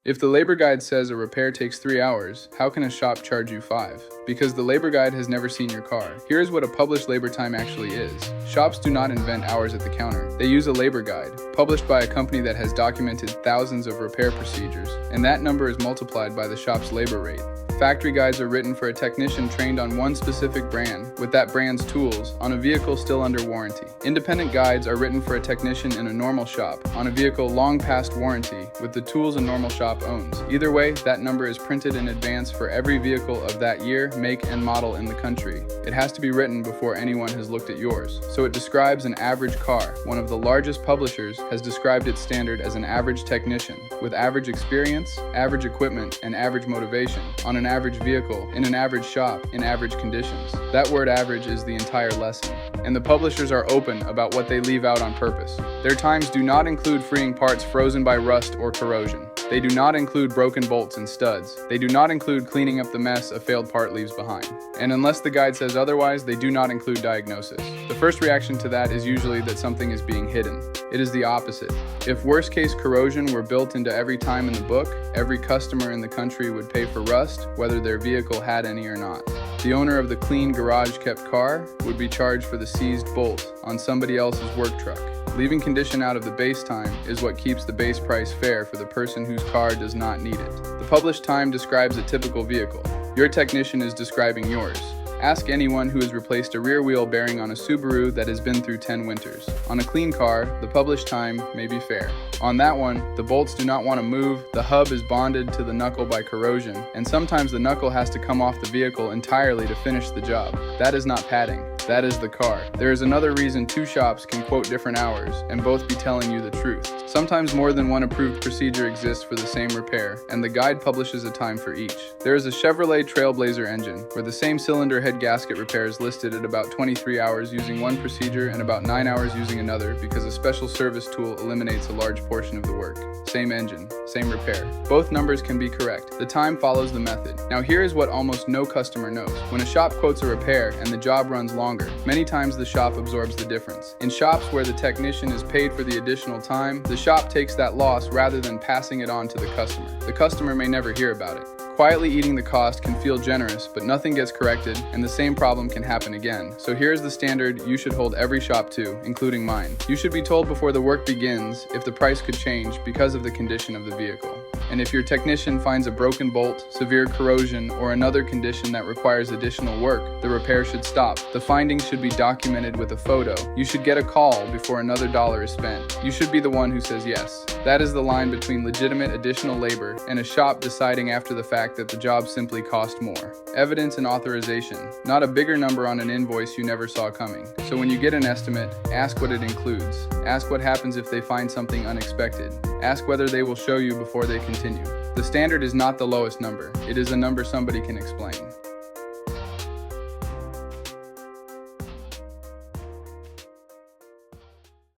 If the labor guide says a repair takes 3 hours, how can a shop charge you 5? Because the labor guide has never seen your car. Here's what a published labor time actually is. Shops do not invent hours at the counter. They use a labor guide, published by a company that has documented thousands of repair procedures, and that number is multiplied by the shop's labor rate. Factory guides are written for a technician trained on one specific brand, with that brand's tools, on a vehicle still under warranty. Independent guides are written for a technician in a normal shop, on a vehicle long past warranty, with the tools a normal shop owns. Either way, that number is printed in advance for every vehicle of that year, make, and model in the country. It has to be written before anyone has looked at yours. So it describes an average car. One of the largest publishers has described its standard as an average technician, with average experience, average equipment, and average motivation, on an average vehicle, in an average shop, in average conditions. That word average is the entire lesson. And the publishers are open about what they leave out on purpose. Their times do not include freeing parts frozen by rust or corrosion. They do not include broken bolts and studs. They do not include cleaning up the mess a failed part leaves behind. And unless the guide says otherwise, they do not include diagnosis. The first reaction to that is usually that something is being hidden. It is the opposite. If worst-case corrosion were built into every time in the book, every customer in the country would pay for rust, whether their vehicle had any or not. The owner of the clean garage-kept car would be charged for the seized bolt on somebody else's work truck. Leaving condition out of the base time is what keeps the base price fair for the person whose car does not need it. The published time describes a typical vehicle. Your technician is describing yours. Ask anyone who has replaced a rear wheel bearing on a Subaru that has been through 10 winters. On a clean car, the published time may be fair. On that one, the bolts do not want to move, the hub is bonded to the knuckle by corrosion, and sometimes the knuckle has to come off the vehicle entirely to finish the job. That is not padding. That is the car. There is another reason two shops can quote different hours and both be telling you the truth. Sometimes more than one approved procedure exists for the same repair, and the guide publishes a time for each. There is a Chevrolet Trailblazer engine, where the same cylinder head gasket repair is listed at about 23 hours using one procedure and about 9 hours using another because a special service tool eliminates a large portion of the work. Same engine, same repair. Both numbers can be correct. The time follows the method. Now here is what almost no customer knows. When a shop quotes a repair and the job runs longer, many times the shop absorbs the difference. In shops where the technician is paid for the additional time, the shop takes that loss rather than passing it on to the customer. The customer may never hear about it. Quietly eating the cost can feel generous, but nothing gets corrected, and the same problem can happen again. So here's the standard you should hold every shop to, including mine. You should be told before the work begins if the price could change because of the condition of the vehicle. And if your technician finds a broken bolt, severe corrosion, or another condition that requires additional work, the repair should stop. The findings should be documented with a photo. You should get a call before another dollar is spent. You should be the one who says yes. That is the line between legitimate additional labor and a shop deciding after the fact that the job simply cost more. Evidence and authorization, not a bigger number on an invoice you never saw coming. So when you get an estimate, ask what it includes. Ask what happens if they find something unexpected. Ask whether they will show you before they continue. The standard is not the lowest number. It is a number somebody can explain.